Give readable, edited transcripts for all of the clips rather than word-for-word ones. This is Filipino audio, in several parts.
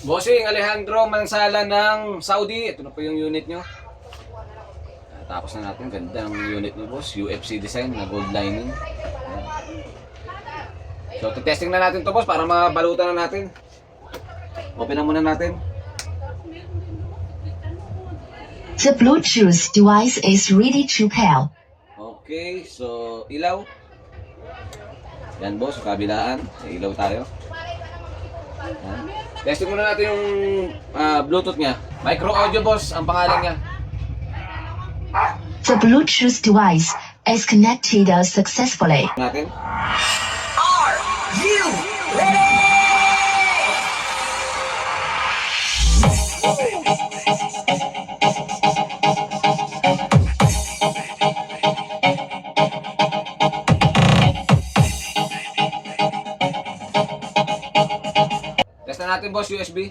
Bossing Alejandro Mansala ng Saudi. Ito na po yung unit nyo. Tapos na natin. Ganda ang unit nyo, boss. UFC design na gold lining. So, testing na natin to, boss, para mabalutan na natin. Open na muna natin. The Bluetooth device is ready to pair. Okay, so ilaw. Yan, boss, kabilaan. Ilaw tayo. Yan. Testing muna natin yung Bluetooth niya. Micro audio, boss, ang pangalan niya. The Bluetooth device is connected successfully. Natin. Are you ready? Test na natin, boss, USB.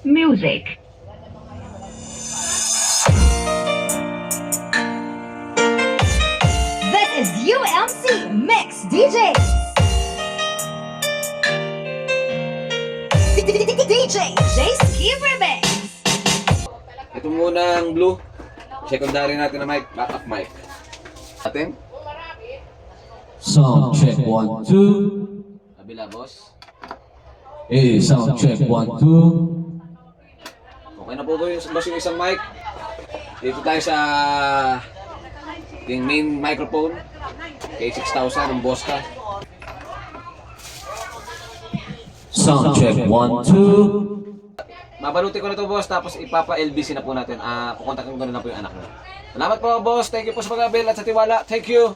Music. This is UMC Mix DJ. DJ J-Ski Remix. Ito muna ang blue. Secondary natin na mic, backup mic. Atin. Sound check 1 2. Kabila, boss. Sound check 1 2. Okay na po yung, boss, yung isang mic. Dito tayo sa yung main microphone. K6000 ng Bosca. Sound check 1 2. Mabaluti ko na to, boss, tapos ipapa-LBC na po natin. Kukontakin ko na po yung anak mo. Salamat po, boss. Thank you po sa pag-abil at sa tiwala. Thank you.